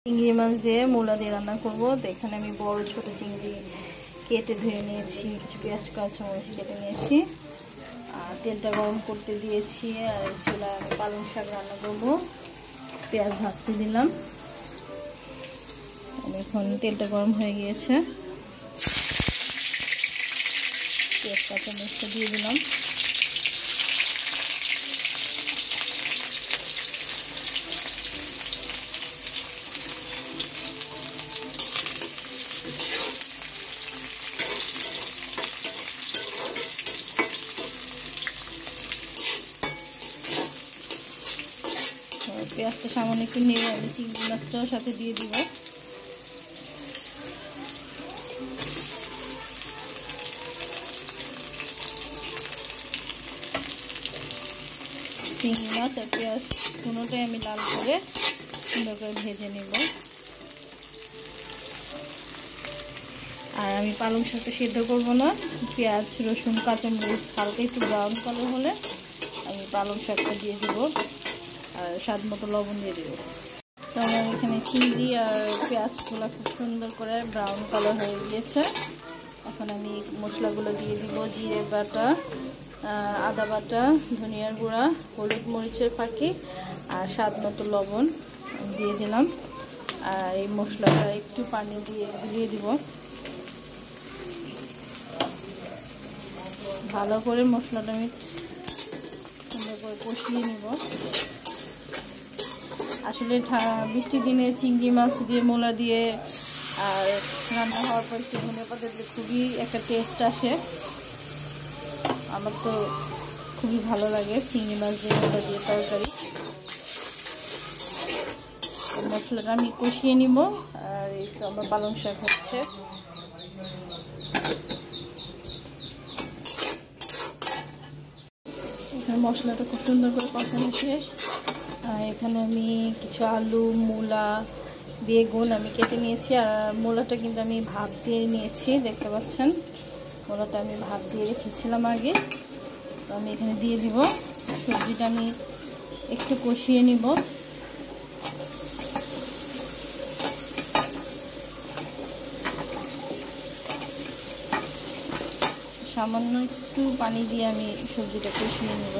চিংড়ি মাছ দিয়ে মূলা দিয়ে রান্না করব। তো এখানে আমি বড় ছোট চিংড়ি কেটে ধুয়ে নিয়েছি, কিছু পেঁয়াজ কাঁচামরিচ কেটে নিয়েছি, আর তেলটা গরম করতে দিয়েছি। আর চুলায় আমি পালং শাক রান্না করব। পেঁয়াজ ভাজতে দিলাম। এখন তেলটা গরম হয়ে গিয়েছে, পেঁয়াজ কাঁচামরিচটা দিয়ে দিলাম। পেঁয়াজটা সামান্য একটু নেড়ে আমি চিংড়ি মাছটাও সাথে দিয়ে দিব। চিংড়ি মাছ আর পেঁয়াজ কোনোটাই আমি লাল করে সুন্দর করে ভেজে নেব। আর আমি পালং শাকটা সিদ্ধ করব না, পেঁয়াজ রসুন কাঁচামরিচ হালকা একটু ব্রাউন কালার হলে আমি পালং শাকটা দিয়ে দেব, আর স্বাদ মতো লবণ দিয়ে দেব। তো আমার এখানে চিংড়ি আর পেঁয়াজগুলো খুব সুন্দর করে ব্রাউন কালার হয়ে গিয়েছে। এখন আমি মশলাগুলো দিয়ে দিব। জিরে বাটা, আদা বাটা, ধনিয়ার গুঁড়া, হলুদ মরিচের ফাঁকি আর স্বাদ মতো লবণ দিয়ে দিলাম। আর এই মশলাটা একটু পানি দিয়ে গুলিয়ে দিব। ভালো করে মশলাটা আমি সুন্দর করে কষিয়ে নিব। আসলে বৃষ্টির দিনে চিংড়ি মাছ দিয়ে মূলা দিয়ে আর রান্না হওয়ার পর একটু ধনে পাতা দিয়ে খুবই একটা টেস্ট আসে। আমার তো খুবই ভালো লাগে চিংড়ি মাছ দিয়ে মূলা দিয়ে তরকারি। মশলাটা আমি কষিয়ে নিব। আর এই তো আমার পালং শাক হচ্ছে। এখানে মশলাটা খুব সুন্দর করে কষানো শেষ। এখানে আমি কিছু আলু, মূলা, বেগুন আমি কেটে নিয়েছি। আর মূলাটা কিন্তু আমি ভাপ দিয়ে নিয়েছি, দেখতে পাচ্ছেন। মূলাটা আমি ভাপ দিয়ে রেখেছিলাম আগে। তো আমি এখানে দিয়ে দিব। সবজিটা আমি একটু কষিয়ে নিব। সামান্য একটু পানি দিয়ে আমি সবজিটা কষিয়ে নেব।